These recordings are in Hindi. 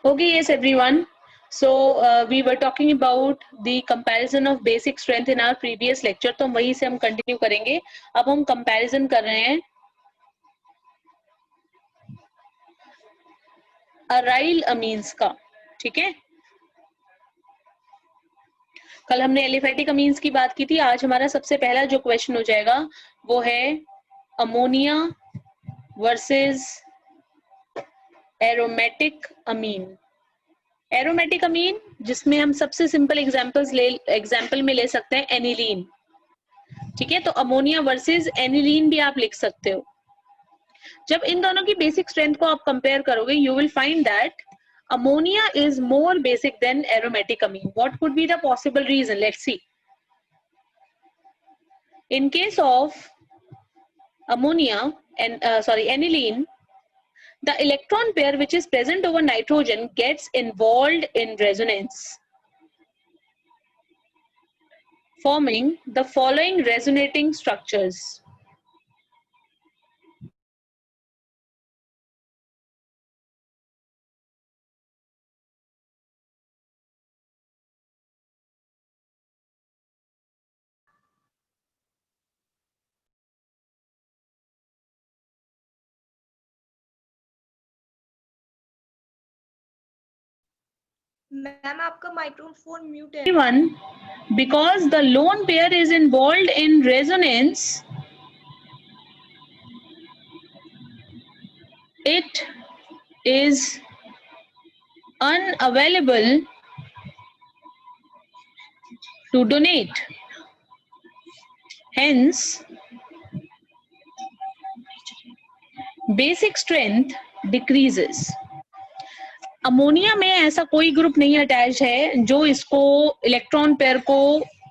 Okay, yes, everyone. So we were talking about the comparison of basic strength in our previous lecture. तो वहीं से हम continue करेंगे. अब हम comparison कर रहे हैं अराइल अमीन्स का. ठीक है, कल हमने एलिफेटिक अमीन्स की बात की थी. आज हमारा सबसे पहला जो क्वेश्चन हो जाएगा वो है अमोनिया वर्सेस एरोमेटिक अमीन. एरोमेटिक अमीन जिसमें हम सबसे सिंपल एग्जांपल में ले सकते हैं एनिलीन. ठीक है, तो अमोनिया वर्सेस एनिलीन भी आप लिख सकते हो. जब इन दोनों की बेसिक स्ट्रेंथ को आप कंपेयर करोगे you will find that ammonia is more basic than aromatic amine. What could be the possible reason? Let's see. In case of ammonia and aniline, the electron pair which is present over nitrogen gets involved in resonance, forming the following resonating structures. Ma'am आपका माइक्रोफोन म्यूट है. Everyone, because the lone pair is involved in resonance, it is unavailable to donate. Hence, basic strength decreases. Ammonia में ऐसा कोई ग्रुप नहीं अटैच है जो इसको इलेक्ट्रॉन पेयर को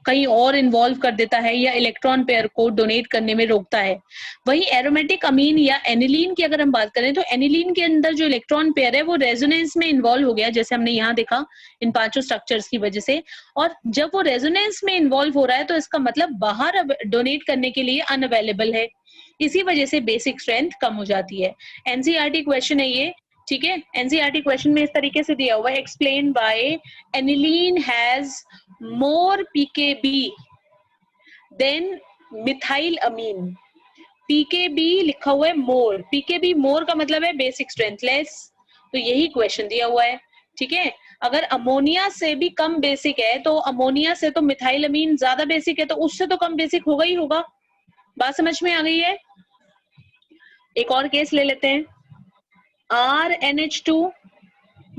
कहीं और इन्वॉल्व कर देता है या इलेक्ट्रॉन पेयर को डोनेट करने में रोकता है. वही एरोमेटिक अमीन या एनिलीन की अगर हम बात करें तो एनिलीन के अंदर जो इलेक्ट्रॉन पेयर है वो रेजोनेंस में इन्वॉल्व हो गया, जैसे हमने यहाँ देखा इन पांचों स्ट्रक्चर्स की वजह से. और जब वो रेजोनेंस में इन्वॉल्व हो रहा है तो इसका मतलब बाहर डोनेट करने के लिए अनअवेलेबल है. इसी वजह से बेसिक स्ट्रेंथ कम हो जाती है. एनसीईआरटी क्वेश्चन है ये. ठीक है, एनसीईआरटी क्वेश्चन में इस तरीके से दिया हुआ है, explain by aniline has more pKb than methyl amine. PKb लिखा हुआ है मोर. पीकेबी मोर का मतलब है बेसिक स्ट्रेंथ लेस. तो यही क्वेश्चन दिया हुआ है. ठीक है, अगर अमोनिया से भी कम बेसिक है तो अमोनिया से तो मिथाइल अमीन ज्यादा बेसिक है, तो उससे तो कम बेसिक होगा ही होगा. बात समझ में आ गई है? एक और केस ले लेते हैं. RNH2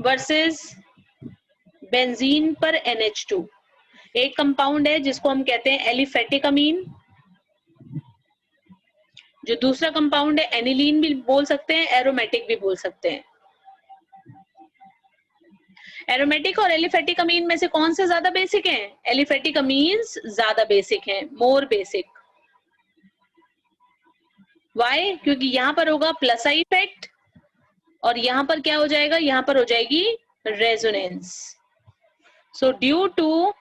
वर्सेस बेंजीन पर NH2. एक कंपाउंड है जिसको हम कहते हैं एलिफेटिक अमीन, जो दूसरा कंपाउंड है एनिलीन भी बोल सकते हैं, एरोमेटिक भी बोल सकते हैं. एरोमेटिक और एलिफेटिक अमीन में से कौन से ज्यादा बेसिक हैं? एलिफेटिक अमीन्स ज्यादा बेसिक हैं, मोर बेसिक. वाई? क्योंकि यहां पर होगा प्लस आई इफेक्ट और यहां पर क्या हो जाएगा? यहां पर हो जाएगी resonance. So due to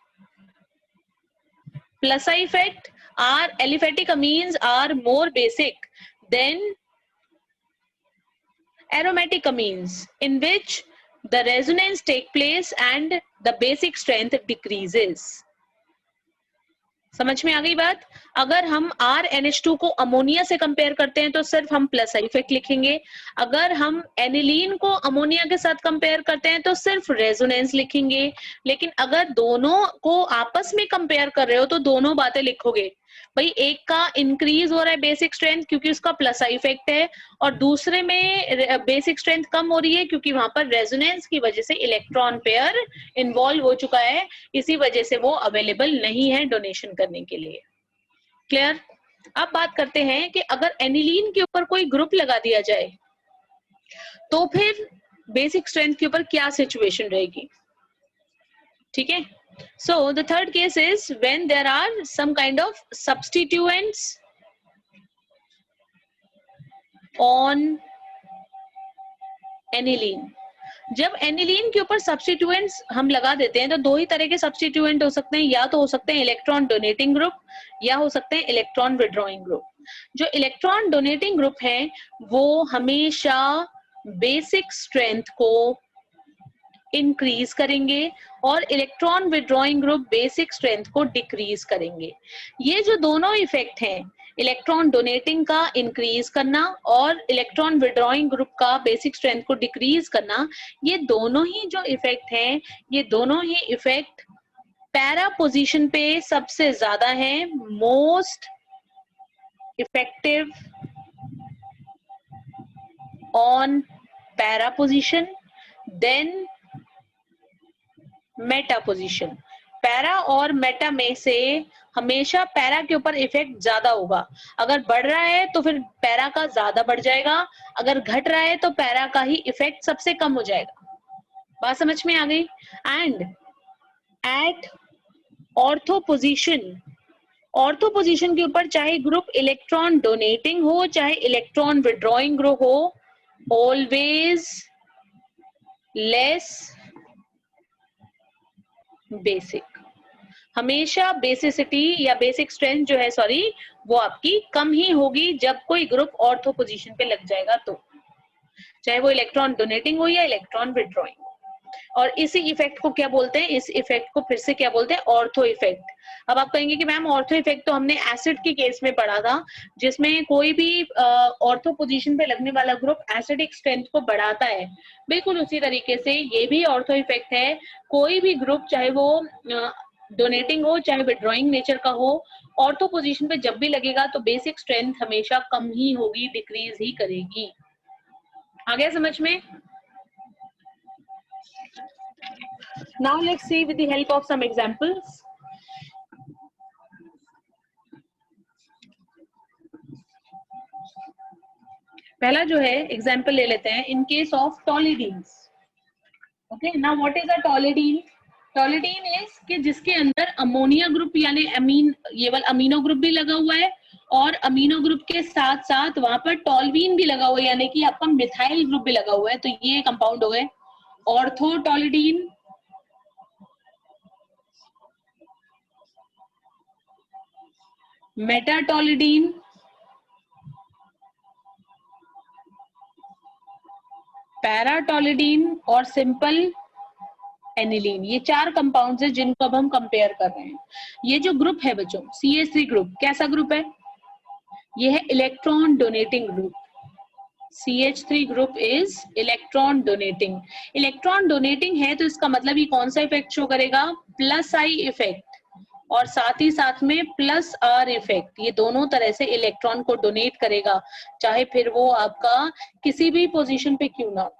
plus I effect, our aliphatic amines are more basic than aromatic amines, in which the resonance take place and the basic strength decreases. समझ में आ गई बात? अगर हम RNH2 को अमोनिया से कंपेयर करते हैं तो सिर्फ हम प्लस आई इफेक्ट लिखेंगे. अगर हम एनिलीन को अमोनिया के साथ कंपेयर करते हैं तो सिर्फ रेजोनेंस लिखेंगे. लेकिन अगर दोनों को आपस में कंपेयर कर रहे हो तो दोनों बातें लिखोगे. भाई एक का इंक्रीज हो रहा है बेसिक स्ट्रेंथ क्योंकि उसका प्लस आई इफेक्ट है, और दूसरे में बेसिक स्ट्रेंथ कम हो रही है क्योंकि वहां पर रेजोनेंस की वजह से इलेक्ट्रॉन पेयर इन्वॉल्व हो चुका है. इसी वजह से वो अवेलेबल नहीं है डोनेशन करने के लिए. क्लियर? अब बात करते हैं कि अगर एनिलीन के ऊपर कोई ग्रुप लगा दिया जाए तो फिर बेसिक स्ट्रेंथ के ऊपर क्या सिचुएशन रहेगी. ठीक है, so the third case is when there are some kind of substituents on aniline. जब एनिलीन के ऊपर सब्स्टिट्यूएंट्स हम लगा देते हैं तो दो ही तरह के सब्स्टिट्यूएंट हो सकते हैं, या तो हो सकते हैं इलेक्ट्रॉन डोनेटिंग ग्रुप या हो सकते हैं इलेक्ट्रॉन विड्रॉइंग ग्रुप. जो इलेक्ट्रॉन डोनेटिंग ग्रुप हैं वो हमेशा बेसिक स्ट्रेंथ को इंक्रीज करेंगे और electron withdrawing group basic strength को डिक्रीज करेंगे। ये जो दोनों इफेक्ट हैं, इलेक्ट्रॉन डोनेटिंग का इंक्रीज करना और इलेक्ट्रॉन विड्रॉइंग ग्रुप का बेसिक स्ट्रेंथ को डिक्रीज करना, ये दोनों ही जो इफेक्ट हैं, ये दोनों ही इफेक्ट पैरा पोजीशन पे सबसे ज्यादा है। Most effective on para position, then meta position. Para और मेटा में से हमेशा पैरा के ऊपर इफेक्ट ज्यादा होगा। अगर बढ़ रहा है तो फिर पैरा का ज्यादा बढ़ जाएगा, अगर घट रहा है तो पैरा का ही इफेक्ट सबसे कम हो जाएगा। बात समझ में आ गई? And at ortho position, ortho position के ऊपर चाहे ग्रुप इलेक्ट्रॉन डोनेटिंग हो चाहे इलेक्ट्रॉन विड्रॉइंग ग्रुप हो, ऑलवेज लेस बेसिक, हमेशा बेसिसिटी या बेसिक स्ट्रेंथ जो है वो आपकी कम ही होगी जब कोई ग्रुप ऑर्थो पोजीशन पे लग जाएगा तो, चाहे वो इलेक्ट्रॉन डोनेटिंग हो या इलेक्ट्रॉन विड्रॉइंग। और इसी इफेक्ट को क्या बोलते हैं? इस इफेक्ट को फिर से क्या बोलते हैं? Ortho effect. अब आप कहेंगे कि मैम ऑर्थो इफेक्ट तो हमने एसिड के केस में पढ़ा था, जिसमें कोई भी ऑर्थो पोजीशन पे लगने वाला ग्रुप एसिडिक स्ट्रेंथ को बढ़ाता है। बिल्कुल उसी तरीके से ये भी ऑर्थो इफेक्ट है। कोई भी ग्रुप चाहे वो डोनेटिंग हो चाहे विड्रॉइंग नेचर का हो, ऑर्थो पोजीशन पे जब भी लगेगा तो बेसिक स्ट्रेंथ हमेशा कम ही होगी, डिक्रीज ही करेगी। आ गया समझ में? Now let's see with the help of some examples. पहला जो है एग्जाम्पल ले लेते हैं, in case of toluidines. Okay, now what is a toluidine? Toluidine is कि जिसके अंदर अमोनिया ग्रुप यानी अमीन, ये वाला अमीनो ग्रुप भी लगा हुआ है और अमीनो ग्रुप के साथ साथ वहां पर टॉलवीन भी लगा हुआ है, यानी कि आपका मिथाइल ग्रुप भी लगा हुआ है। तो ये कंपाउंड हो गए ऑर्थोटॉलिडीन, मेटाटॉलिडीन, पैराटॉलिडीन और सिंपल एनिलीन। ये चार कंपाउंड्स हैं जिनको अब हम कंपेयर कर रहे हैं। ये जो ग्रुप है बच्चों, CH3 ग्रुप, कैसा ग्रुप है? ये है electron donating group. CH3 group is electron donating. Electron donating है तो इसका मतलब ये कौन सा इफेक्ट शो करेगा? प्लस आई इफेक्ट और साथ ही साथ में प्लस आर इफेक्ट। ये दोनों तरह से इलेक्ट्रॉन को डोनेट करेगा, चाहे फिर वो आपका किसी भी पोजीशन पे क्यों ना हो।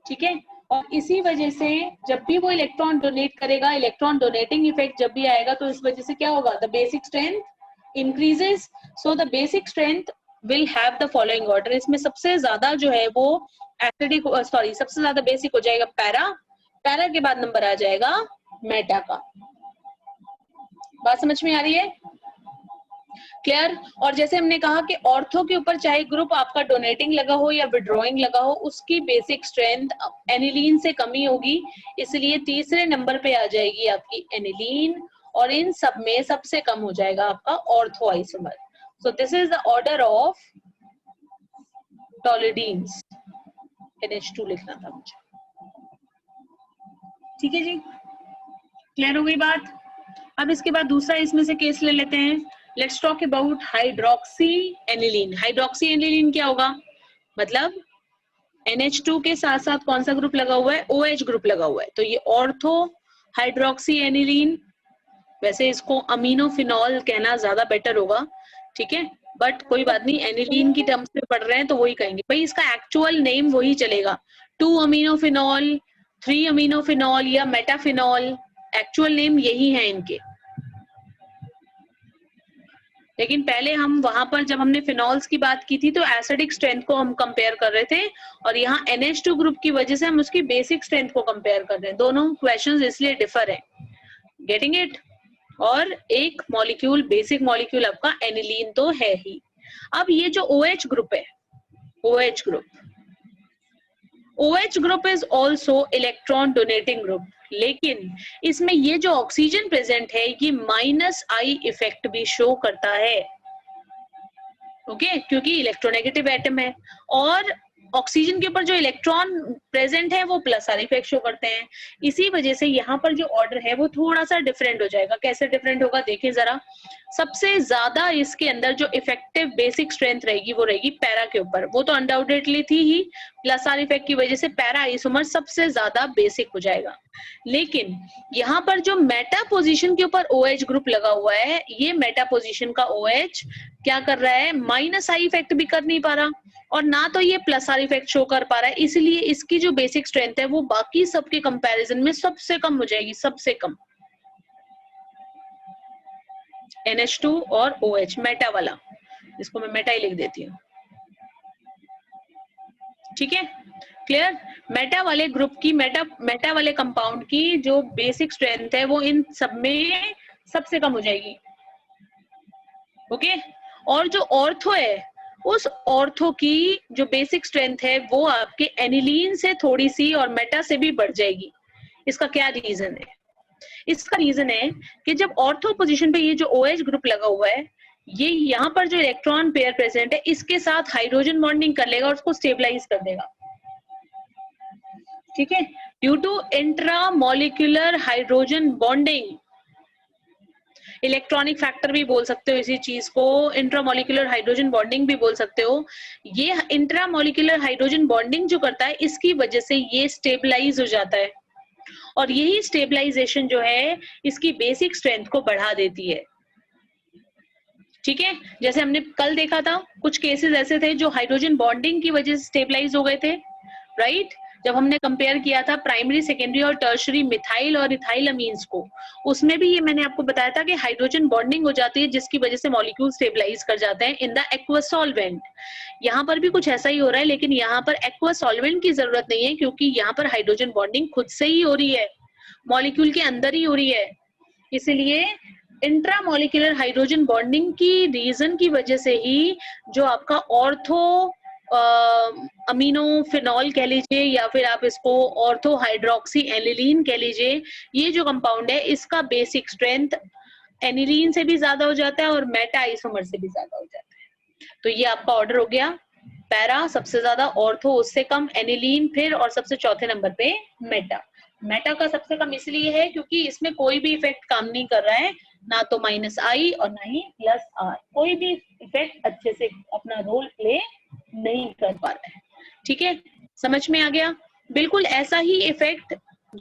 ठीक है, और इसी वजह से जब भी वो इलेक्ट्रॉन डोनेट करेगा, इलेक्ट्रॉन डोनेटिंग इफेक्ट जब भी आएगा तो इस वजह से क्या होगा? The basic strength increases. So the basic strength will have the following order. इसमें सबसे ज्यादा जो है वो एसिडिक, सबसे ज्यादा बेसिक हो जाएगा पैरा, पैरा के बाद नंबर आ जाएगा मेटा का। बात समझ में आ रही है? क्लियर? और जैसे हमने कहा कि ऑर्थो के ऊपर चाहे ग्रुप आपका डोनेटिंग लगा हो या विड्रॉइंग लगा हो, उसकी बेसिक स्ट्रेंथ एनिलीन से कमी होगी, इसलिए तीसरे नंबर पे आ जाएगी आपकी एनिलीन और इन सब में सबसे कम हो जाएगा आपका ortho isomer. So this is the order of toluidines. NH2 लिखना था मुझे। ठीक है जी, क्लियर हो गई बात? अब इसके बाद दूसरा इसमें से केस ले लेते हैं। Let's talk about hydroxy aniline. Hydroxy aniline क्या होगा? मतलब NH2 के साथ साथ कौन सा ग्रुप लगा हुआ है? OH ग्रुप लगा हुआ है। तो ये ऑर्थो हाइड्रोक्सी एनिलीन। वैसे इसको अमीनोफिनॉल कहना ज्यादा बेटर होगा, ठीक है, बट कोई बात नहीं, एनिलीन की टर्म्स में पढ़ रहे हैं तो वही कहेंगे भाई, इसका एक्चुअल नेम वही चलेगा, 2 अमीनोफिनॉल, 3 अमीनोफिनॉल या मेटाफिनॉल, एक्चुअल नेम यही है इनके। लेकिन पहले हम वहां पर जब हमने फिनॉल्स की बात की थी तो एसिडिक स्ट्रेंथ को हम कंपेयर कर रहे थे और यहाँ NH2 ग्रुप की वजह से हम उसकी बेसिक स्ट्रेंथ को कंपेयर कर रहे हैं। दोनों क्वेश्चंस इसलिए डिफर है, गेटिंग इट? और एक मॉलिक्यूल, बेसिक मॉलिक्यूल आपका एनिलीन तो है ही। अब ये जो OH ग्रुप है, OH group is also electron donating group, लेकिन इसमें ये जो ऑक्सीजन प्रेजेंट है ये -I इफेक्ट भी शो करता है, ओके, क्योंकि इलेक्ट्रोनेगेटिव एटम है। और ऑक्सीजन के ऊपर जो इलेक्ट्रॉन प्रेजेंट है वो प्लस आर इफेक्ट शो करते हैं। इसी वजह से यहाँ पर जो ऑर्डर है वो थोड़ा सा डिफरेंट हो जाएगा। कैसे डिफरेंट होगा देखें जरा। सबसे ज्यादा इसके अंदर जो इफेक्टिव बेसिक स्ट्रेंथ रहेगी वो रहेगी पैरा के ऊपर, वो तो अनडाउटेडली थी ही, प्लस आर इफेक्ट की वजह से पैरा आइसोमर सबसे ज्यादा बेसिक हो जाएगा। लेकिन यहाँ पर जो मेटा पोजीशन के ऊपर OH ग्रुप लगा हुआ है, ये मेटा पोजीशन का OH क्या कर रहा है, माइनस आई इफेक्ट भी कर नहीं पा रहा और ना तो ये प्लस आर इफेक्ट शो कर पा रहा है, इसलिए इसकी जो बेसिक स्ट्रेंथ है वो बाकी सबके कंपैरिजन में सबसे कम हो जाएगी, सबसे कम। NH2 और OH मेटा वाला, इसको मैं मेटा ही लिख देती हूँ, ठीक है, क्लियर। मेटा वाले ग्रुप की, मेटा वाले कंपाउंड की जो बेसिक स्ट्रेंथ है वो इन सब में सबसे कम हो जाएगी, ओके। और जो ऑर्थो है, उस ऑर्थो की जो बेसिक स्ट्रेंथ है वो आपके एनिलीन से थोड़ी सी और मेटा से भी बढ़ जाएगी। इसका क्या रीजन है? इसका रीजन है कि जब ऑर्थो पोजीशन पे ये जो OH ग्रुप लगा हुआ है, ये यहाँ पर जो इलेक्ट्रॉन पेयर प्रेजेंट है इसके साथ हाइड्रोजन बॉन्डिंग कर लेगा और उसको स्टेबलाइज कर देगा, ठीक है, due to intramolecular hydrogen bonding. Electronic factor भी बोल सकते हो इसी चीज को, इंट्रामोलिक्यूलर हाइड्रोजन बॉन्डिंग भी बोल सकते हो। ये इंट्रामोलिक्यूलर हाइड्रोजन बॉन्डिंग जो करता है इसकी वजह से ये स्टेबलाइज हो जाता है और यही स्टेबलाइजेशन जो है इसकी बेसिक स्ट्रेंथ को बढ़ा देती है, ठीक है। जैसे हमने कल देखा था कुछ केसेस ऐसे थे जो हाइड्रोजन बॉन्डिंग की वजह से स्टेबलाइज हो गए थे, राइट। जब हमने कंपेयर किया था प्राइमरी, सेकेंडरी और टर्शरी मिथाइल और इथाइल अमीन्स को, उसमें भी ये मैंने आपको बताया था कि हाइड्रोजन बॉन्डिंग हो जाती है जिसकी वजह से मॉलिक्यूल स्टेबलाइज कर जाते हैं इन द एक्वस सॉल्वेंट। यहाँ पर भी कुछ ऐसा ही हो रहा है, लेकिन यहाँ पर एक्वस सॉल्वेंट की जरूरत नहीं है क्योंकि यहाँ पर हाइड्रोजन बॉन्डिंग खुद से ही हो रही है, मॉलिक्यूल के अंदर ही हो रही है। इसलिए इंट्रामोलिक्यूलर हाइड्रोजन बॉन्डिंग की रीजन की वजह से ही जो आपका ऑर्थो अमीनो फिनॉल कह लीजिए या फिर आप इसको ऑर्थो हाइड्रोक्सी एनिलीन कह लीजिए, ये जो कंपाउंड है इसका बेसिक स्ट्रेंथ एनिलीन से भी ज्यादा हो जाता है और मेटा आइसोमर से भी ज्यादा हो जाता है। तो ये आपका ऑर्डर हो गया, पैरा सबसे ज्यादा, ऑर्थो उससे कम, एनिलीन फिर, और सबसे चौथे नंबर पे मेटा। मेटा का सबसे कम इसलिए है क्योंकि इसमें कोई भी इफेक्ट काम नहीं कर रहा है, ना तो माइनस आई और ना ही प्लस आर, कोई भी इफेक्ट अच्छे से अपना रोल प्ले नहीं कर पा रहा है, ठीक है, समझ में आ गया। बिल्कुल ऐसा ही इफेक्ट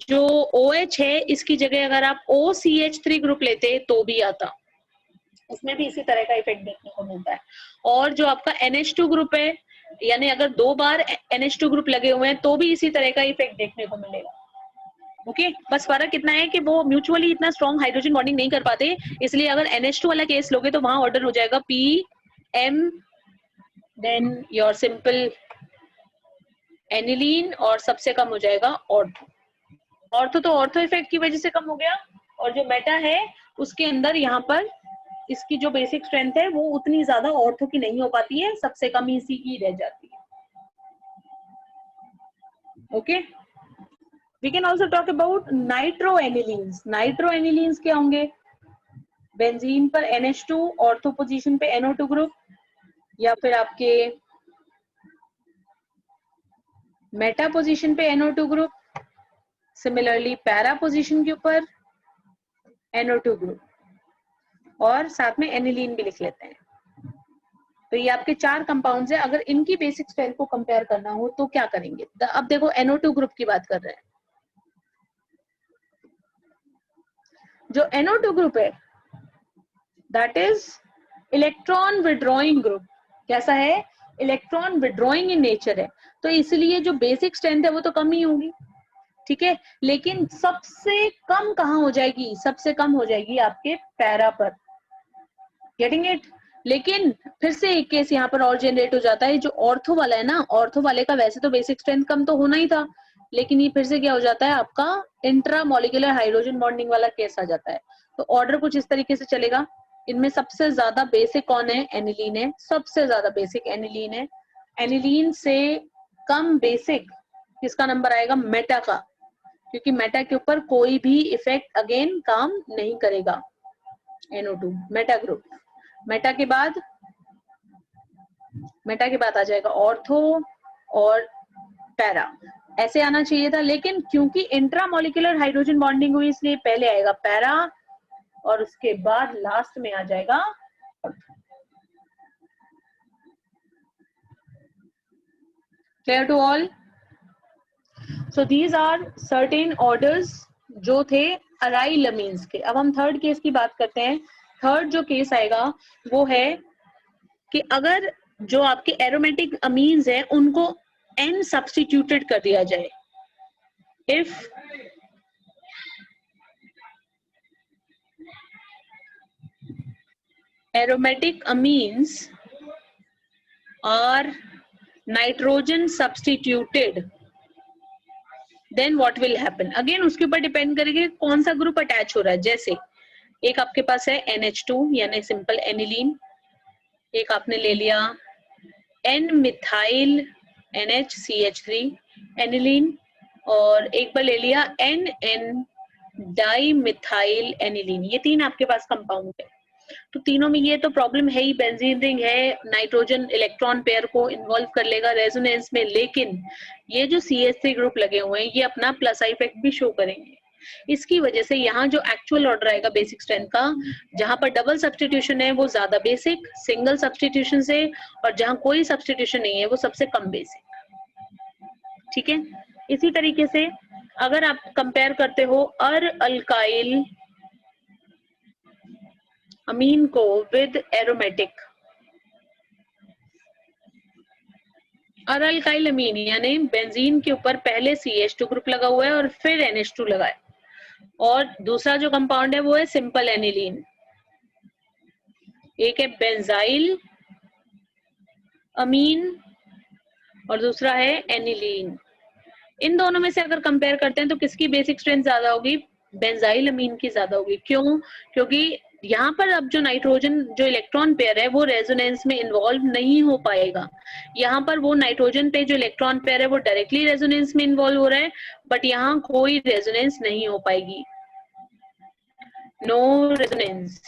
जो OH है इसकी जगह अगर आप OCH3 ग्रुप लेते तो भी आता, उसमें भी इसी तरह का इफेक्ट देखने को मिलता है। और जो आपका NH2 ग्रुप है, यानी अगर 2 बार NH2 ग्रुप लगे हुए हैं तो भी इसी तरह का इफेक्ट देखने को मिलेगा, ओके। बस फर्क इतना है कि वो म्यूचुअली इतना स्ट्रॉन्ग हाइड्रोजन बॉन्डिंग नहीं कर पाते, इसलिए अगर NH2 वाला केस लोगे तो वहां ऑर्डर हो जाएगा PM, then your simple aniline और सबसे कम हो जाएगा ऑर्थो। ऑर्थो तो ऑर्थो इफेक्ट की वजह से कम हो गया, और जो मेटा है उसके अंदर यहाँ पर इसकी जो बेसिक स्ट्रेंथ है वो उतनी ज्यादा ऑर्थो की नहीं हो पाती है, सबसे कम इसी की रह जाती है, okay. We can also talk about nitroanilines. Nitroanilines क्या होंगे? बेंजीन पर NH2, ऑर्थो पोजीशन पे NO2 ग्रुप, या फिर आपके मेटा पोजीशन पे NO2 group, similarly para position के ऊपर NO2 ग्रुप, और साथ में एनिलीन भी लिख लेते हैं। तो ये आपके 4 कंपाउंड्स है। अगर इनकी बेसिक स्ट्रेंथ को कंपेयर करना हो तो क्या करेंगे? अब देखो NO2 ग्रुप की बात कर रहे हैं, जो NO2 ग्रुप है that is electron withdrawing group. कैसा है? इलेक्ट्रॉन विड्रॉइंग इन नेचर है, तो इसलिए जो बेसिक स्ट्रेंथ है वो तो कम ही होगी, ठीक है। लेकिन सबसे कम कहाँ हो जाएगी? सबसे कम हो जाएगी आपके पैरा पर, गेटिंग इट। लेकिन फिर से एक केस यहाँ पर और जनरेट हो जाता है, जो ऑर्थो वाला है ना, ऑर्थो वाले का वैसे तो बेसिक स्ट्रेंथ कम तो होना ही था, लेकिन ये फिर से क्या हो जाता है आपका इंट्रामोलिक्यूलर हाइड्रोजन बॉन्डिंग वाला केस आ जाता है। तो ऑर्डर कुछ इस तरीके से चलेगा। इनमें सबसे ज्यादा बेसिक कौन है? एनिलीन है, सबसे ज्यादा बेसिक एनिलीन है। एनिलीन से कम बेसिक किसका नंबर आएगा? मेटा का, क्योंकि मेटा के ऊपर कोई भी इफेक्ट अगेन काम नहीं करेगा। NO2 Meta group. मेटा के बाद आ जाएगा ऑर्थो, और पैरा, ऐसे आना चाहिए था, लेकिन क्योंकि इंट्रामोलिकुलर हाइड्रोजन बॉन्डिंग हुई इसलिए पहले आएगा पैरा और उसके बाद लास्ट में आ जाएगा। Clear to all? So these are certain orders जो थे अराइल अमीन्स के। अब हम थर्ड केस की बात करते हैं। थर्ड जो केस आएगा वो है कि अगर जो आपके एरोमेटिक अमीन्स है उनको n सब्स्टिट्यूटेड कर दिया जाए। If aromatic amines are nitrogen substituted, then what will happen? Again उसके ऊपर डिपेंड करेगा कौन सा ग्रुप अटैच हो रहा है। जैसे एक आपके पास है NH2 यानी सिंपल एनिलीन, एक आपने ले लिया N मिथाइल NHCH3 एनिलीन, और एक बार ले लिया NN डाई मिथाइल एनिलीन। ये तीन आपके पास कंपाउंड है। तो तीनों में ये तो प्रॉब्लम है ही, बेंजीन रिंग है, नाइट्रोजन इलेक्ट्रॉन पेयर को इन्वॉल्व कर लेगा रेजोनेंस में, लेकिन ये जो CH3 ग्रुप लगे हुए हैं ये अपना प्लस आई इफेक्ट भी शो करेंगे। इसकी वजह से यहाँ जो एक्चुअल ऑर्डर आएगा बेसिक स्ट्रेंथ का, जहां पर डबल सब्स्टिट्यूशन है वो ज्यादा बेसिक सिंगल सब्स्टिट्यूशन से, और जहां कोई सब्स्टिट्यूशन नहीं है वो सबसे कम बेसिक। ठीक है, इसी तरीके से अगर आप कंपेयर करते हो अर अल्काइल अमीन को विद एरोमेटिक, अल्काइल अमीन यानी बेंजीन के ऊपर पहले CH2 ग्रुप लगा हुआ है और फिर NH2 लगा है, और दूसरा जो कंपाउंड है वो है सिंपल एनिलीन। एक है बेंजाइल अमीन और दूसरा है एनिलीन। इन दोनों में से अगर कंपेयर करते हैं तो किसकी बेसिक स्ट्रेंथ ज्यादा होगी? बेंजाइल अमीन की ज्यादा होगी। क्यों? क्योंकि यहाँ पर अब जो नाइट्रोजन जो इलेक्ट्रॉन पेयर है वो रेजोनेंस में इन्वॉल्व नहीं हो पाएगा। यहाँ पर वो नाइट्रोजन पे जो इलेक्ट्रॉन पेयर है वो डायरेक्टली रेजोनेंस में इन्वॉल्व हो रहा है, बट यहाँ कोई रेजोनेंस नहीं हो पाएगी। No resonance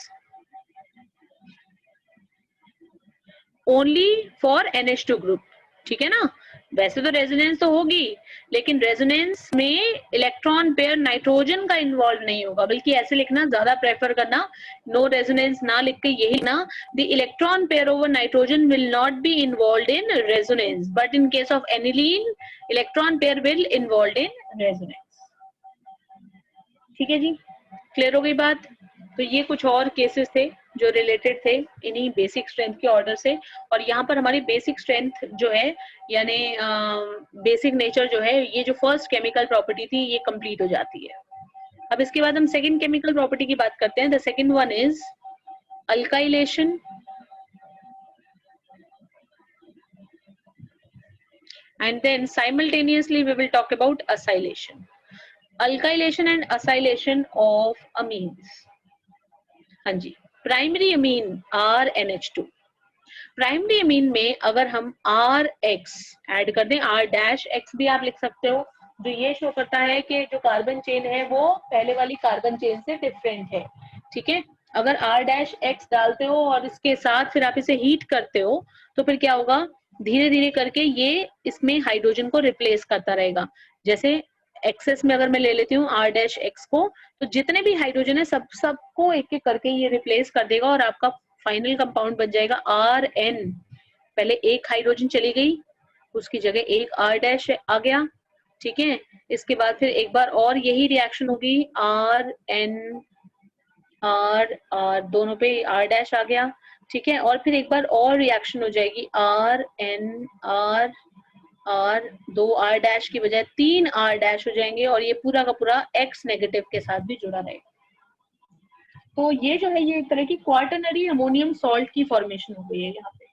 only for NH2 group. ठीक है ना? वैसे तो रेजोनेंस तो होगी, लेकिन रेजोनेंस में इलेक्ट्रॉन पेयर नाइट्रोजन का इन्वॉल्व नहीं होगा, बल्कि ऐसे लिखना ज्यादा प्रेफर करना, नो रेजोनेंस ना लिख के यही लिखना, the electron pair over nitrogen will not be involved in resonance, but in case of aniline electron pair will involved in resonance. ठीक है जी, क्लियर हो गई बात? तो ये कुछ और केसेस थे जो रिलेटेड थे इन्हीं बेसिक स्ट्रेंथ के ऑर्डर से, और यहाँ पर हमारी बेसिक स्ट्रेंथ जो है यानी बेसिक नेचर जो है, ये जो फर्स्ट केमिकल प्रॉपर्टी थी ये कंप्लीट हो जाती है। अब इसके बाद हम सेकंड केमिकल प्रॉपर्टी की बात करते हैं। The second one is alkylation and then simultaneously we will talk about acylation. Alkylation and acylation of amines. हाँ जी, primary amine R NH2। Primary amine में अगर हम RX ऐड कर दें, R-X भी आप लिख सकते हो, जो ये शो करता है कि जो कार्बन चेन है वो पहले वाली कार्बन चेन से डिफरेंट है। ठीक है, अगर R-X डालते हो और इसके साथ फिर आप इसे हीट करते हो तो फिर क्या होगा, धीरे धीरे करके ये इसमें हाइड्रोजन को रिप्लेस करता रहेगा। जैसे एक्सेस में अगर मैं ले लेती हूँ R-X को, तो जितने भी हाइड्रोजन है सबको एक एक करके ये रिप्लेस कर देगा और आपका फाइनल कंपाउंड बन जाएगा RN। पहले एक हाइड्रोजन चली गई, उसकी जगह एक R- आ गया। ठीक है, इसके बाद फिर एक बार और यही रिएक्शन होगी, RN R दोनों पे R- आ गया। ठीक है, और फिर एक बार और रिएक्शन हो जाएगी RN R दो R- की बजाय तीन R- हो जाएंगे, और ये पूरा का पूरा X नेगेटिव के साथ भी जुड़ा रहेगा। तो ये जो है ये एक तरह की क्वार्टनरी अमोनियम सॉल्ट की फॉर्मेशन हो गई है। यहाँ पे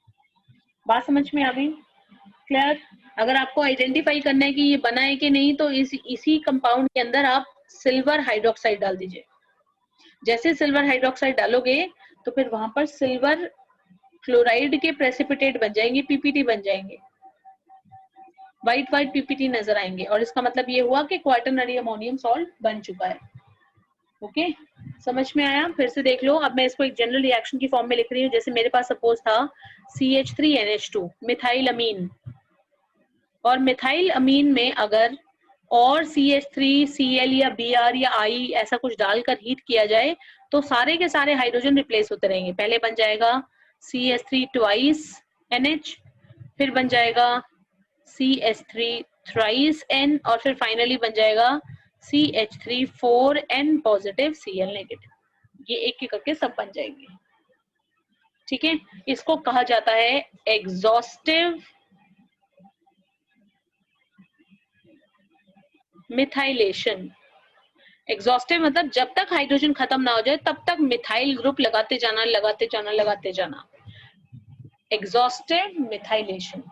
बात समझ में आ गई? क्लियर? अगर आपको आइडेंटिफाई करना है कि ये बना है कि नहीं, तो इसी कंपाउंड के अंदर आप सिल्वर हाइड्रोक्साइड डाल दीजिए। जैसे सिल्वर हाइड्रोक्साइड डालोगे तो फिर वहां पर सिल्वर क्लोराइड के प्रेसिपिटेट बन जाएंगे, PPT बन जाएंगे, व्हाइट PPT नजर आएंगे, और इसका मतलब ये हुआ कि क्वार्टनरी अमोनियम सॉल्ट बन चुका है। ओके, समझ में आया? फिर से देख लो। अब मैं इसको एक जनरल रिएक्शन की फॉर्म में लिख रही हूँ। जैसे मेरे पास सपोज था CH3NH2 मिथाइल अमीन, और मिथाइल अमीन में अगर और CH3, Cl या Br या I ऐसा कुछ डालकर हीट किया जाए तो सारे के सारे हाइड्रोजन रिप्लेस होते रहेंगे। पहले बन जाएगा CH3 ट्वाइस NH, फिर बन जाएगा CH3 थ्राइस N और फिर फाइनली बन जाएगा CH3 4N positive Cl negative. ये एक एक करके सब बन जाएंगे। ठीक है, इसको कहा जाता है एग्जॉस्टिव मिथाइलेशन। एग्जॉस्टिव मतलब जब तक हाइड्रोजन खत्म ना हो जाए तब तक मिथाइल ग्रुप लगाते जाना लगाते जाना लगाते जाना, एग्जॉस्टिव मिथाइलेशन।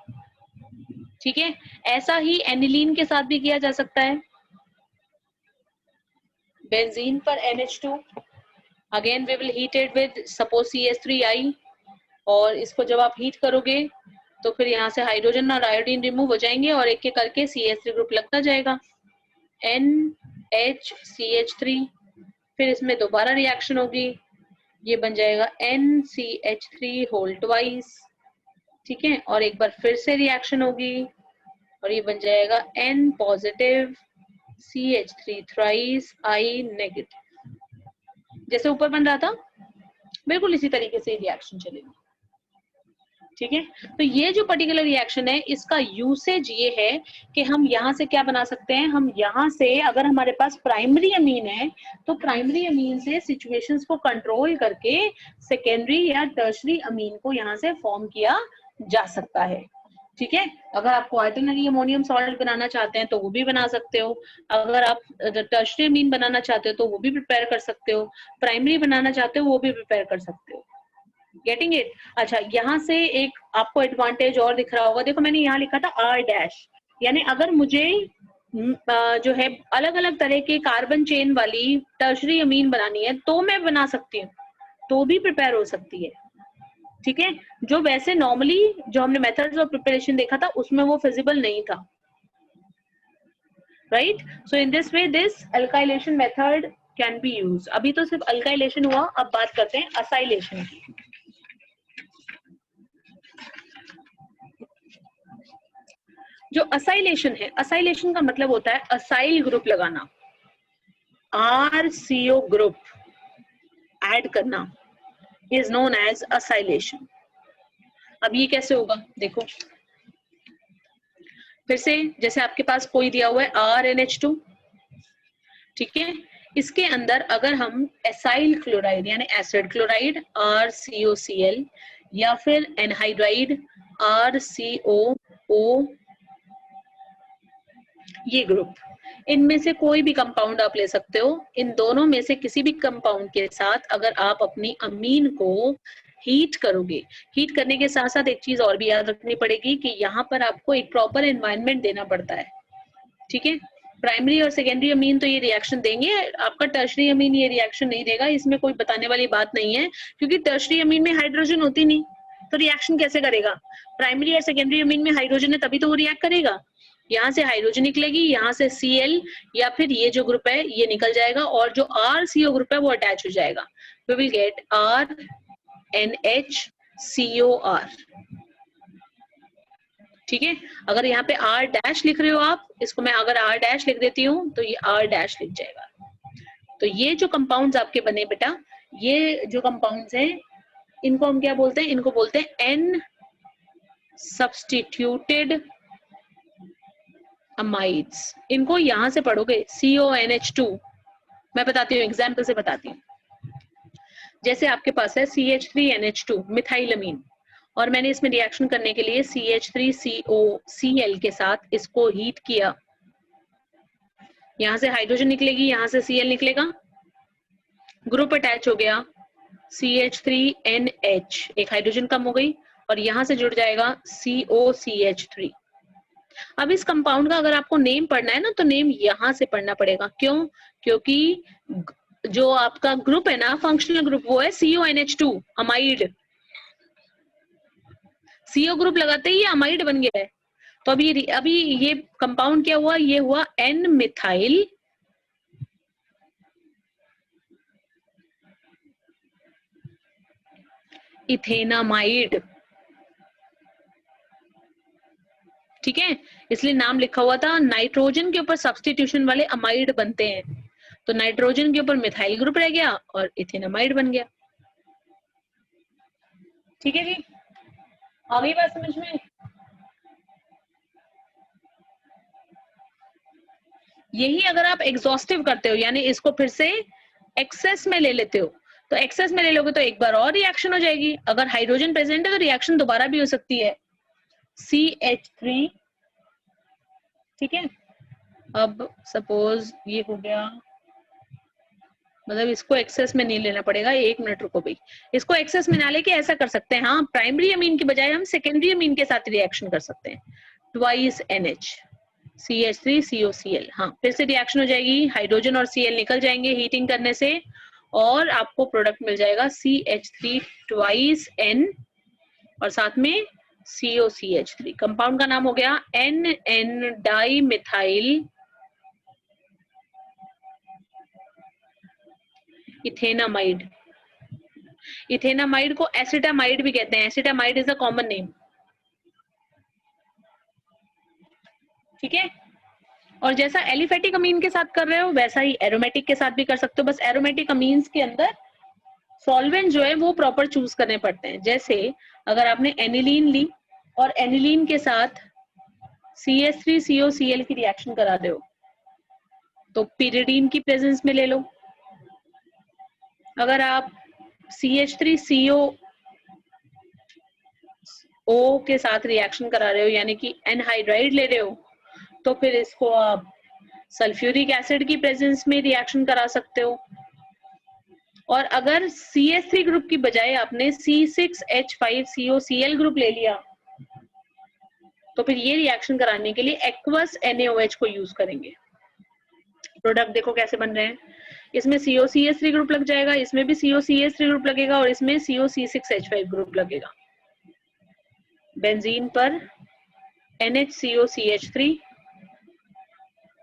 ठीक है, ऐसा ही एनिलीन के साथ भी किया जा सकता है। बेंजीन पर NH2, again we will heat it with suppose CH3I, और इसको जब आप हीट करोगे तो फिर यहाँ से हाइड्रोजन और आयोडीन रिमूव हो जाएंगे और एक एक करके CH3 ग्रुप लगता जाएगा, NHCH3, फिर इसमें दोबारा रिएक्शन होगी, ये बन जाएगा NCH3 होल ट्वाइस। ठीक है, और एक बार फिर से रिएक्शन होगी और ये बन जाएगा N positive CH3 thrice I negative. जैसे ऊपर बन रहा था बिल्कुल इसी तरीके से रिएक्शन चलेगी। ठीक है, तो ये जो पर्टिकुलर रिएक्शन है इसका यूसेज ये है कि हम यहाँ से क्या बना सकते हैं, हम यहाँ से अगर हमारे पास प्राइमरी अमीन है तो प्राइमरी अमीन से सिचुएशंस को कंट्रोल करके सेकेंडरी या टर्शरी अमीन को यहाँ से फॉर्म किया जा सकता है। ठीक है, अगर आप क्वार्टरनरी अमोनियम सॉल्ट बनाना चाहते हैं तो वो भी बना सकते हो, अगर आप टर्शरी अमीन बनाना चाहते हो तो वो भी प्रिपेयर कर सकते हो, प्राइमरी बनाना चाहते हो वो भी प्रिपेयर कर सकते हो। Getting it? अच्छा, यहाँ से एक आपको एडवांटेज और दिख रहा होगा, देखो मैंने यहाँ लिखा था R-, यानी अगर मुझे जो है अलग अलग तरह के कार्बन चेन वाली टर्शरी अमीन बनानी है तो मैं बना सकती हूँ, तो भी प्रिपेयर हो सकती है। ठीक है, जो वैसे नॉर्मली जो हमने मेथड्स ऑफ प्रिपरेशन देखा था उसमें वो फिजिबल नहीं था। Right, so in this way this alkylation method can be use. अभी तो सिर्फ अल्काइलेशन हुआ, अब बात करते हैं असाइलेशन की। जो असाइलेशन है, असाइलेशन का मतलब होता है असाइल ग्रुप लगाना, RCO ग्रुप ऐड करना इज नोन एज असाइलेशन। अब ये कैसे होगा, देखो फिर से, जैसे आपके पास कोई दिया हुआ है RNH2, ठीक है, इसके अंदर अगर हम एसाइल क्लोराइड यानी एसिड क्लोराइड RCOCl या फिर एनहाइड्राइड RCOO, ये ग्रुप, इनमें से कोई भी कंपाउंड आप ले सकते हो, इन दोनों में से किसी भी कंपाउंड के साथ अगर आप अपनी अमीन को हीट करोगे, हीट करने के साथ साथ एक चीज और भी याद रखनी पड़ेगी कि यहाँ पर आपको एक प्रॉपर एनवायरनमेंट देना पड़ता है। ठीक है, प्राइमरी और सेकेंडरी अमीन तो ये रिएक्शन देंगे, आपका टर्शरी अमीन ये रिएक्शन नहीं देगा, इसमें कोई बताने वाली बात नहीं है, क्योंकि टर्शरी अमीन में हाइड्रोजन होती नहीं, तो रिएक्शन कैसे करेगा? प्राइमरी और सेकेंडरी अमीन में हाइड्रोजन है तभी तो वो रिएक्ट करेगा, यहाँ से हाइड्रोजन निकलेगी, यहाँ से Cl या फिर ये जो ग्रुप है ये निकल जाएगा और जो RCO ग्रुप है वो अटैच हो जाएगा, we will get RNHCOR। ठीक है, अगर यहाँ पे R- लिख रहे हो आप, इसको मैं अगर R- लिख देती हूँ तो ये R- लिख जाएगा। तो ये जो कंपाउंड्स आपके बने बेटा, ये जो कंपाउंड्स हैं इनको हम क्या बोलते हैं, इनको बोलते हैं N सब्स्टिट्यूटेड अमाइड्स। इनको यहां से पढ़ोगे CONH2, मैं बताती हूँ एग्जाम्पल से बताती हूँ। जैसे आपके पास है CH3NH2 मिथाइलमीन, और मैंने इसमें रिएक्शन करने के लिए CH3COCl के साथ इसको हीट किया, यहां से हाइड्रोजन निकलेगी, यहां से Cl निकलेगा, ग्रुप अटैच हो गया CH3NH, एक हाइड्रोजन कम हो गई और यहां से जुड़ जाएगा COCH3। अब इस कंपाउंड का अगर आपको नेम पढ़ना है ना तो नेम यहां से पढ़ना पड़ेगा, क्यों? क्योंकि जो आपका ग्रुप है ना, फंक्शनल ग्रुप, वो है CONH2 अमाइड। CO ग्रुप लगाते ही ये अमाइड बन गया है, तो अभी ये कंपाउंड क्या हुआ, ये हुआ N मिथाइल इथेनामाइड। ठीक है, इसलिए नाम लिखा हुआ था। नाइट्रोजन के ऊपर सब्स्टिट्यूशन वाले अमाइड बनते हैं, तो नाइट्रोजन के ऊपर मिथाइल ग्रुप रह गया और इथेनामाइड बन गया। ठीक है जी, आ गई बात समझ में? यही अगर आप एग्जॉस्टिव करते हो, यानी इसको फिर से एक्सेस में ले लेते हो, तो एक्सेस में ले लोगे तो एक बार और रिएक्शन हो जाएगी। अगर हाइड्रोजन प्रेजेंट है तो रिएक्शन दोबारा भी हो सकती है, CH3। ठीक है, अब सपोज ये हो गया, मतलब इसको एक्सेस में नहीं लेना पड़ेगा, 1 मिनट रुको भाई। इसको एक्सेस में ना लेके ऐसा कर सकते हैं, हाँ, प्राइमरी अमीन की बजाय हम सेकेंडरी अमीन के साथ रिएक्शन कर सकते हैं। ट्वाइस NH CH3 COCl, हाँ, फिर से रिएक्शन हो जाएगी, हाइड्रोजन और Cl निकल जाएंगे हीटिंग करने से, और आपको प्रोडक्ट मिल जाएगा CH3 ट्वाइस N और साथ में COCH3। कंपाउंड का नाम हो गया NN डाइमिथाइल इथेनामाइड। इथेनामाइड को एसिटामाइड भी कहते हैं, acetamide is a common name. ठीक है, और जैसा एलिफेटिक अमीन के साथ कर रहे हो वैसा ही एरोमेटिक के साथ भी कर सकते हो, बस एरोमेटिक अमीन्स के अंदर सॉल्वेंट जो है वो प्रॉपर चूज करने पड़ते हैं। जैसे अगर आपने एनिलीन ली और एनिलीन के साथ CH3 COCl की रिएक्शन करा रहे हो तो पिरिडीन की प्रेजेंस में ले लो। अगर आप CH3 CO के साथ रिएक्शन करा रहे हो, यानी कि एनहाइड्राइड ले रहे हो, तो फिर इसको आप सल्फ्यूरिक एसिड की प्रेजेंस में रिएक्शन करा सकते हो। और अगर CH3 ग्रुप की बजाय आपने C6H5COCl ग्रुप ले लिया तो फिर ये रिएक्शन कराने के लिए एक्वस NaOH को यूज करेंगे। प्रोडक्ट देखो कैसे बन रहे हैं, इसमें COCH3 ग्रुप लग जाएगा, इसमें भी COCH3 ग्रुप लगेगा और इसमें COC6H5 ग्रुप लगेगा। बेंजीन पर NHCOCH3,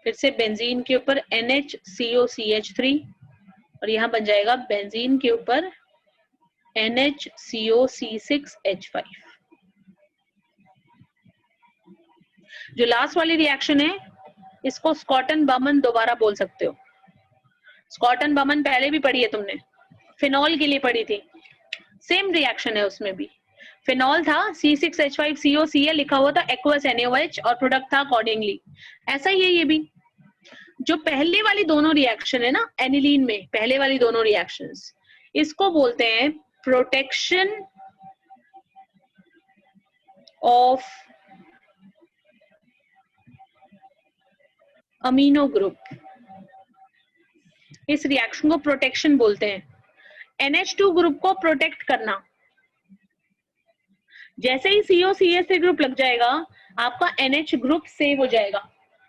फिर से बेंजीन के ऊपर NHCOCH3 और यहां बन जाएगा बेंजीन के ऊपर NHCOC6H5। जो लास्ट वाली रिएक्शन है इसको स्कॉटन बामन दोबारा बोल सकते हो। स्कॉटन बामन पहले भी पढ़ी है तुमने, फिनॉल के लिए पढ़ी थी, सेम रिएक्शन है उसमें भी। फिनॉल था C6H5COCl लिखा हुआ था एक्वस NaOH और प्रोडक्ट था अकॉर्डिंगली। ऐसा ही है ये भी। जो पहले वाली दोनों रिएक्शन है ना एनिलीन में, पहले वाली दोनों रिएक्शंस, इसको बोलते हैं प्रोटेक्शन ऑफ अमीनो ग्रुप। इस रिएक्शन को प्रोटेक्शन बोलते हैं। NH2 ग्रुप को प्रोटेक्ट करना। जैसे ही COCH3 ग्रुप लग जाएगा आपका NH ग्रुप सेव हो जाएगा,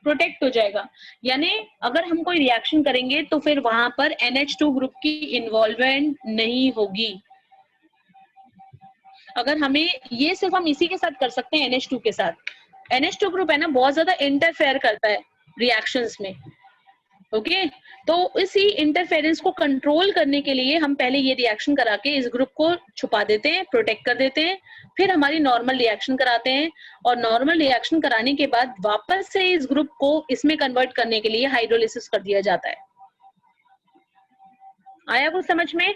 प्रोटेक्ट हो जाएगा। यानी अगर हम कोई रिएक्शन करेंगे तो फिर वहां पर NH2 ग्रुप की इन्वॉल्वमेंट नहीं होगी। अगर हमें ये सिर्फ हम इसी के साथ कर सकते हैं, NH2 के साथ। NH2 ग्रुप है ना बहुत ज्यादा इंटरफेयर करता है रिएक्शंस में। ओके, तो इसी इंटरफेरेंस को कंट्रोल करने के लिए हम पहले ये रिएक्शन करा के इस ग्रुप को छुपा देते हैं, प्रोटेक्ट कर देते हैं, फिर हमारी नॉर्मल रिएक्शन कराते हैं और नॉर्मल रिएक्शन कराने के बाद वापस से इस ग्रुप को इसमें कन्वर्ट करने के लिए हाइड्रोलिसिस कर दिया जाता है। आया कुछ समझ में?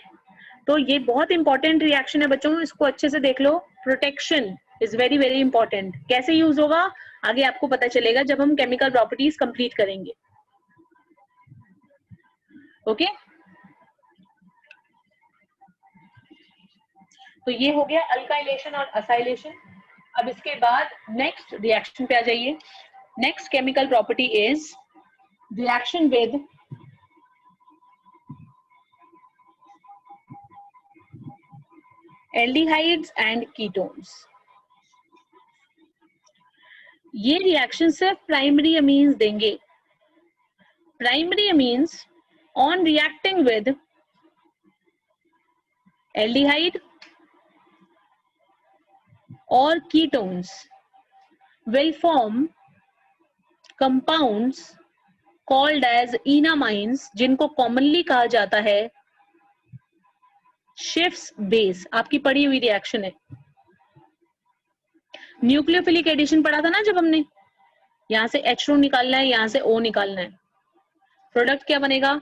तो ये बहुत इंपॉर्टेंट रिएक्शन है बच्चों, इसको अच्छे से देख लो। Protection is very very important. कैसे यूज होगा आगे आपको पता चलेगा जब हम केमिकल प्रॉपर्टीज कंप्लीट करेंगे। ओके, तो ये हो गया अल्काइलेशन और असाइलेशन। अब इसके बाद नेक्स्ट रिएक्शन पे आ जाइए। Next chemical property is reaction with aldehydes and ketones. ये रिएक्शन सिर्फ प्राइमरी अमीन्स देंगे। Primary amines on reacting with aldehyde or ketones will form compounds called as enamines, जिनको commonly कहा जाता है Schiff's base। आपकी पढ़ी हुई रिएक्शन है। न्यूक्लियोफिलिक एडिशन पढ़ा था ना जब हमने, यहाँ से H2 निकालना है, यहाँ से O निकालना है, प्रोडक्ट क्या बनेगा,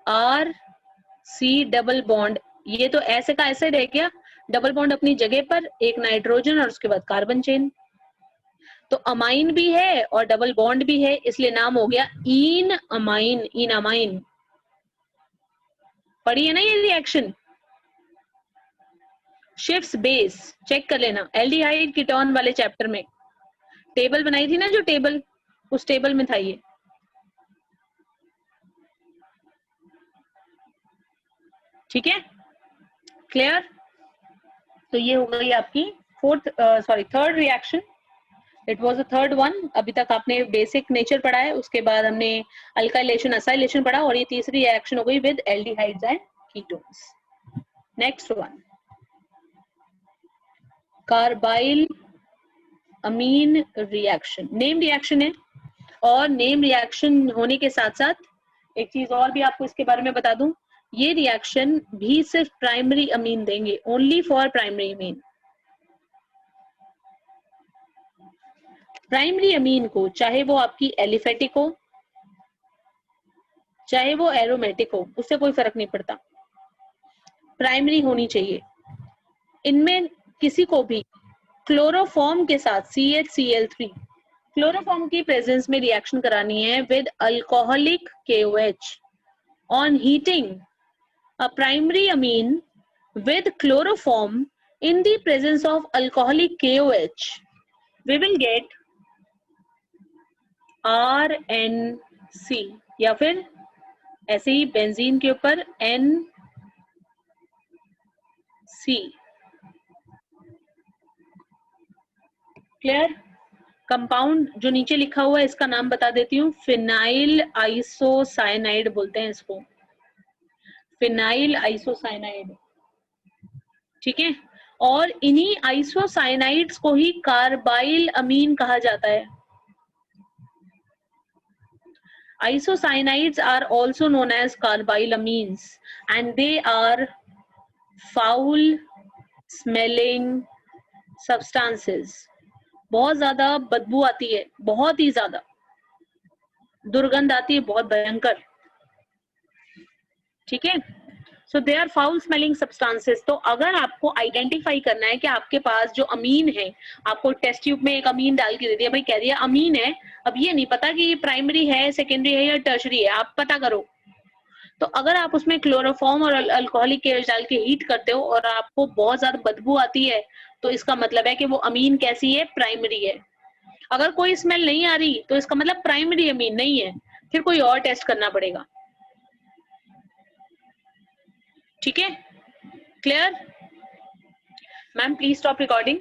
RC डबल बॉन्ड, ये तो ऐसे का ऐसे रह गया, डबल बॉन्ड अपनी जगह पर, एक नाइट्रोजन और उसके बाद कार्बन चेन, तो अमाइन भी है और डबल बॉन्ड भी है, इसलिए नाम हो गया इन अमाइन, इन अमाइन। पढ़ी है ना ये रिएक्शन। शिफ्ट्स बेस चेक कर लेना, एल्डिहाइड कीटोन वाले चैप्टर में टेबल बनाई थी ना, जो टेबल, उस टेबल में था ये। ठीक है, क्लियर। तो ये हो गई आपकी third reaction, it was the third one. अभी तक आपने बेसिक नेचर पढ़ा है, उसके बाद हमने अल्काइलेशन असाइलेशन पढ़ा, और ये तीसरी रिएक्शन हो गई with aldehydes and ketones. Next one, carbylamine reaction, name reaction है, और नेम रिएक्शन होने के साथ साथ एक चीज और भी आपको इसके बारे में बता दूं, ये रिएक्शन भी सिर्फ प्राइमरी अमीन देंगे, only for primary amine. Primary amine को, चाहे वो आपकी एलिफेटिक हो चाहे वो एरोमेटिक हो, उससे कोई फर्क नहीं पड़ता, प्राइमरी होनी चाहिए। इनमें किसी को भी क्लोरोफॉर्म के साथ CHCl3 क्लोरोफॉर्म की प्रेजेंस में रिएक्शन करानी है with alcoholic KOH on heating a primary amine with chloroform in the presence of alcoholic KOH, we will get RNC, या फिर ऐसे ही बेंजीन के ऊपर NC। क्लियर। कंपाउंड जो नीचे लिखा हुआ है इसका नाम बता देती हूँ, फिनाइल आइसोसाइनाइड बोलते हैं इसको, फिनाइल आइसोसाइनाइड। ठीक है, और इन्हीं आइसोसाइनाइड्स को ही कार्बाइल अमीन कहा जाता है। Isocyanide are also known as carbylamines and they are foul smelling substances. बहुत ज्यादा बदबू आती है, बहुत ही ज्यादा दुर्गंध आती है, बहुत भयंकर। ठीक है, so they are foul smelling substances. तो अगर आपको आइडेंटिफाई करना है कि आपके पास जो अमीन है, आपको टेस्ट ट्यूब में एक अमीन डाल के दे दिया, भाई कह दिया अमीन है, अब ये नहीं पता कि ये प्राइमरी है, सेकेंडरी है या टर्शरी है, आप पता करो। तो अगर आप उसमें क्लोरोफॉर्म और अल्कोहलिक KOH डाल के हीट करते हो और आपको बहुत ज्यादा बदबू आती है, तो इसका मतलब है कि वो अमीन कैसी है, प्राइमरी है। अगर कोई स्मेल नहीं आ रही तो इसका मतलब प्राइमरी अमीन नहीं है, फिर कोई और टेस्ट करना पड़ेगा। ठीक है, clear. Ma'am please stop recording.